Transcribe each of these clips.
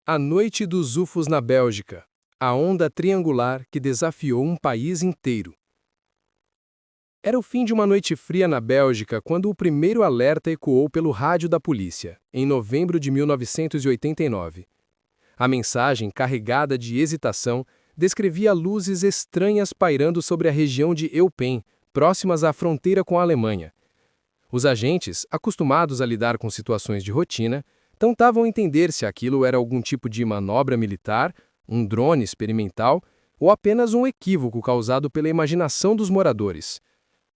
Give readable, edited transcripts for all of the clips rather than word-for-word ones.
A noite dos UFOs na Bélgica. A onda triangular que desafiou um país inteiro. Era o fim de uma noite fria na Bélgica quando o primeiro alerta ecoou pelo rádio da polícia, em novembro de 1989. A mensagem, carregada de hesitação, descrevia luzes estranhas pairando sobre a região de Eupen, próximas à fronteira com a Alemanha. Os agentes, acostumados a lidar com situações de rotina, tentavam entender se aquilo era algum tipo de manobra militar, um drone experimental ou apenas um equívoco causado pela imaginação dos moradores.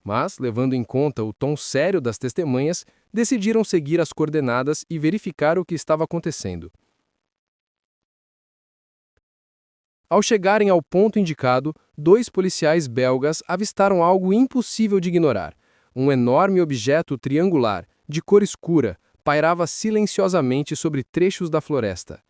Mas, levando em conta o tom sério das testemunhas, decidiram seguir as coordenadas e verificar o que estava acontecendo. Ao chegarem ao ponto indicado, 2 policiais belgas avistaram algo impossível de ignorar. Um enorme objeto triangular, de cor escura, pairava silenciosamente sobre trechos da floresta.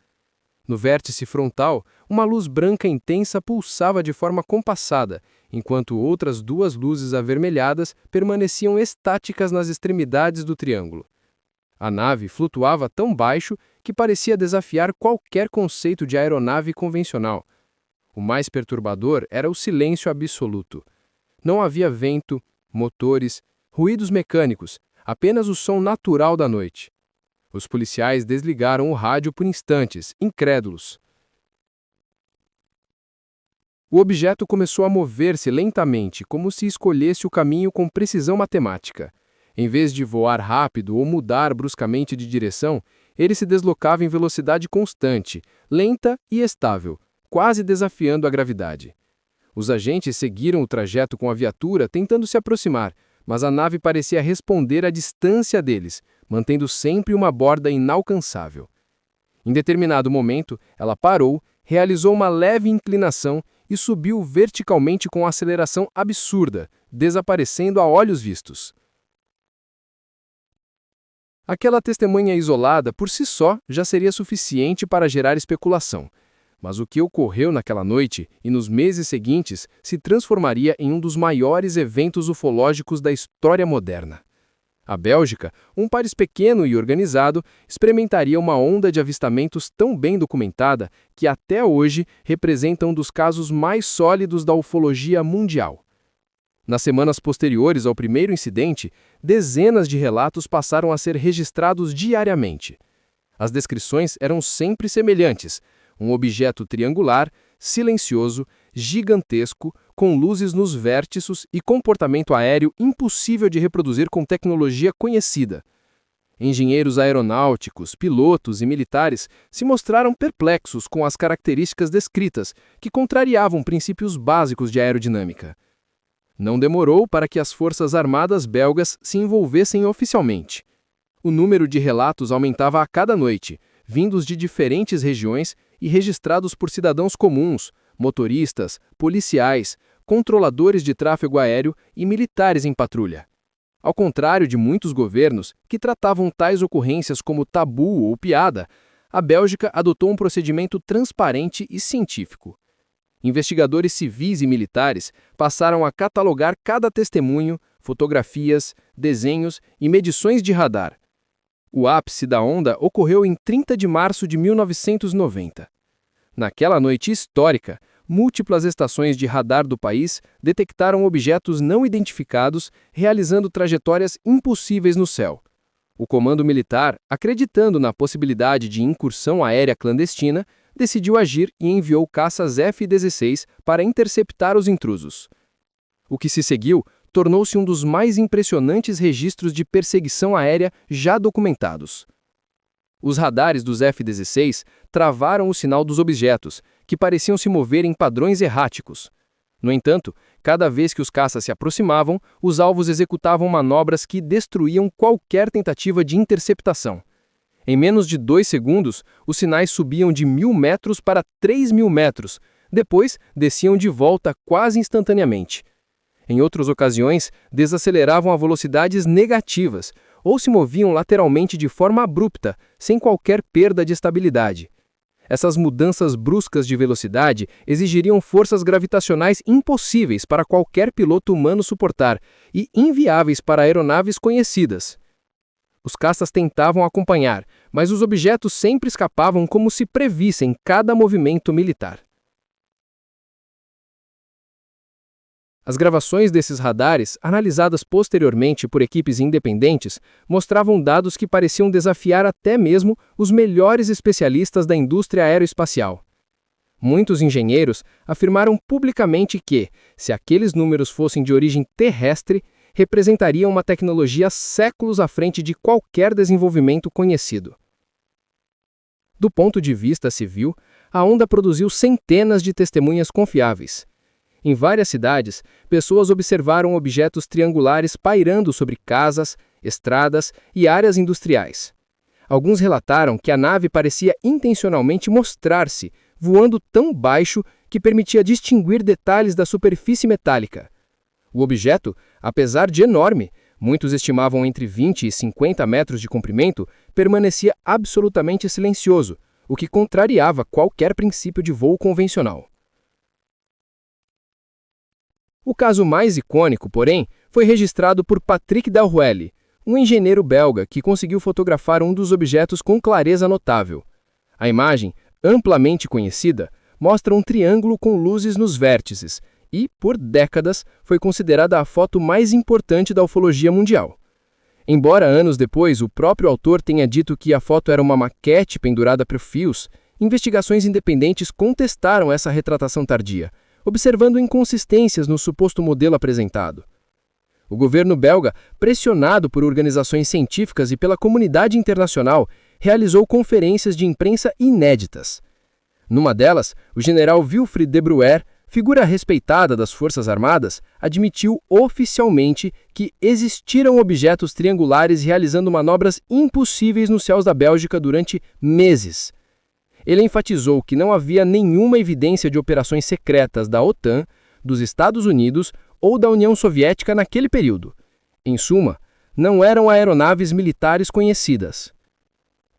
No vértice frontal, uma luz branca intensa pulsava de forma compassada, enquanto outras 2 luzes avermelhadas permaneciam estáticas nas extremidades do triângulo. A nave flutuava tão baixo que parecia desafiar qualquer conceito de aeronave convencional. O mais perturbador era o silêncio absoluto. Não havia vento, motores, ruídos mecânicos, apenas o som natural da noite. Os policiais desligaram o rádio por instantes, incrédulos. O objeto começou a mover-se lentamente, como se escolhesse o caminho com precisão matemática. Em vez de voar rápido ou mudar bruscamente de direção, ele se deslocava em velocidade constante, lenta e estável, quase desafiando a gravidade. Os agentes seguiram o trajeto com a viatura, tentando se aproximar, mas a nave parecia responder à distância deles, mantendo sempre uma borda inalcançável. Em determinado momento, ela parou, realizou uma leve inclinação e subiu verticalmente com aceleração absurda, desaparecendo a olhos vistos. Aquela testemunha isolada, por si só, já seria suficiente para gerar especulação. Mas o que ocorreu naquela noite e nos meses seguintes se transformaria em um dos maiores eventos ufológicos da história moderna. A Bélgica, um país pequeno e organizado, experimentaria uma onda de avistamentos tão bem documentada que até hoje representa um dos casos mais sólidos da ufologia mundial. Nas semanas posteriores ao primeiro incidente, dezenas de relatos passaram a ser registrados diariamente. As descrições eram sempre semelhantes: um objeto triangular, silencioso, gigantesco, com luzes nos vértices e comportamento aéreo impossível de reproduzir com tecnologia conhecida. Engenheiros aeronáuticos, pilotos e militares se mostraram perplexos com as características descritas, que contrariavam princípios básicos de aerodinâmica. Não demorou para que as forças armadas belgas se envolvessem oficialmente. O número de relatos aumentava a cada noite, vindos de diferentes regiões e registrados por cidadãos comuns, motoristas, policiais, controladores de tráfego aéreo e militares em patrulha. Ao contrário de muitos governos, que tratavam tais ocorrências como tabu ou piada, a Bélgica adotou um procedimento transparente e científico. Investigadores civis e militares passaram a catalogar cada testemunho, fotografias, desenhos e medições de radar. O ápice da onda ocorreu em 30 de março de 1990. Naquela noite histórica, múltiplas estações de radar do país detectaram objetos não identificados realizando trajetórias impossíveis no céu. O comando militar, acreditando na possibilidade de incursão aérea clandestina, decidiu agir e enviou caças F-16 para interceptar os intrusos. O que se seguiu tornou-se um dos mais impressionantes registros de perseguição aérea já documentados. Os radares dos F-16 travaram o sinal dos objetos, que pareciam se mover em padrões erráticos. No entanto, cada vez que os caças se aproximavam, os alvos executavam manobras que destruíam qualquer tentativa de interceptação. Em menos de 2 segundos, os sinais subiam de 1.000 metros para 3.000 metros, depois desciam de volta quase instantaneamente. Em outras ocasiões, desaceleravam a velocidades negativas ou se moviam lateralmente de forma abrupta, sem qualquer perda de estabilidade. Essas mudanças bruscas de velocidade exigiriam forças gravitacionais impossíveis para qualquer piloto humano suportar e inviáveis para aeronaves conhecidas. Os caças tentavam acompanhar, mas os objetos sempre escapavam como se previssem cada movimento militar. As gravações desses radares, analisadas posteriormente por equipes independentes, mostravam dados que pareciam desafiar até mesmo os melhores especialistas da indústria aeroespacial. Muitos engenheiros afirmaram publicamente que, se aqueles números fossem de origem terrestre, representariam uma tecnologia séculos à frente de qualquer desenvolvimento conhecido. Do ponto de vista civil, a onda produziu centenas de testemunhas confiáveis. Em várias cidades, pessoas observaram objetos triangulares pairando sobre casas, estradas e áreas industriais. Alguns relataram que a nave parecia intencionalmente mostrar-se, voando tão baixo que permitia distinguir detalhes da superfície metálica. O objeto, apesar de enorme, muitos estimavam entre 20 e 50 metros de comprimento, permanecia absolutamente silencioso, o que contrariava qualquer princípio de voo convencional. O caso mais icônico, porém, foi registrado por Patrick Dalruelle, um engenheiro belga que conseguiu fotografar um dos objetos com clareza notável. A imagem, amplamente conhecida, mostra um triângulo com luzes nos vértices e, por décadas, foi considerada a foto mais importante da ufologia mundial. Embora anos depois o próprio autor tenha dito que a foto era uma maquete pendurada por fios, investigações independentes contestaram essa retratação tardia, observando inconsistências no suposto modelo apresentado. O governo belga, pressionado por organizações científicas e pela comunidade internacional, realizou conferências de imprensa inéditas. Numa delas, o general Wilfried de Bruer, figura respeitada das Forças Armadas, admitiu oficialmente que existiram objetos triangulares realizando manobras impossíveis nos céus da Bélgica durante meses. Ele enfatizou que não havia nenhuma evidência de operações secretas da OTAN, dos Estados Unidos ou da União Soviética naquele período. Em suma, não eram aeronaves militares conhecidas.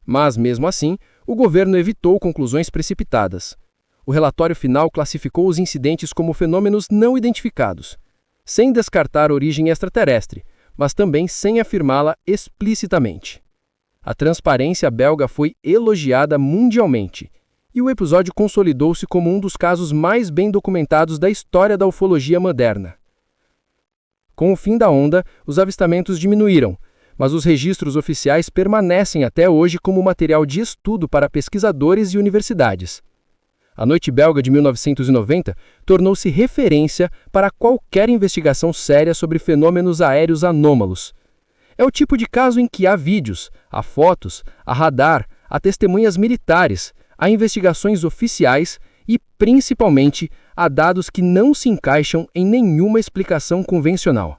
Mas, mesmo assim, o governo evitou conclusões precipitadas. O relatório final classificou os incidentes como fenômenos não identificados, sem descartar origem extraterrestre, mas também sem afirmá-la explicitamente. A transparência belga foi elogiada mundialmente, e o episódio consolidou-se como um dos casos mais bem documentados da história da ufologia moderna. Com o fim da onda, os avistamentos diminuíram, mas os registros oficiais permanecem até hoje como material de estudo para pesquisadores e universidades. A Noite Belga de 1990 tornou-se referência para qualquer investigação séria sobre fenômenos aéreos anômalos. É o tipo de caso em que há vídeos, há fotos, há radar, há testemunhas militares, há investigações oficiais e, principalmente, há dados que não se encaixam em nenhuma explicação convencional.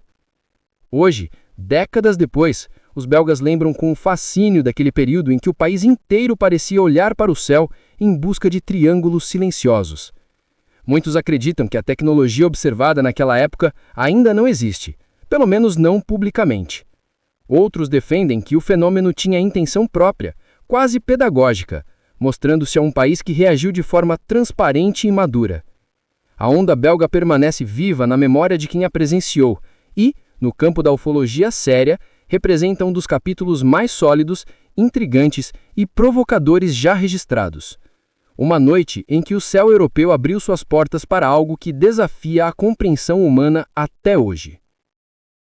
Hoje, décadas depois, os belgas lembram com fascínio daquele período em que o país inteiro parecia olhar para o céu em busca de triângulos silenciosos. Muitos acreditam que a tecnologia observada naquela época ainda não existe, pelo menos não publicamente. Outros defendem que o fenômeno tinha intenção própria, quase pedagógica, mostrando-se a um país que reagiu de forma transparente e madura. A onda belga permanece viva na memória de quem a presenciou e, no campo da ufologia séria, representa um dos capítulos mais sólidos, intrigantes e provocadores já registrados. Uma noite em que o céu europeu abriu suas portas para algo que desafia a compreensão humana até hoje.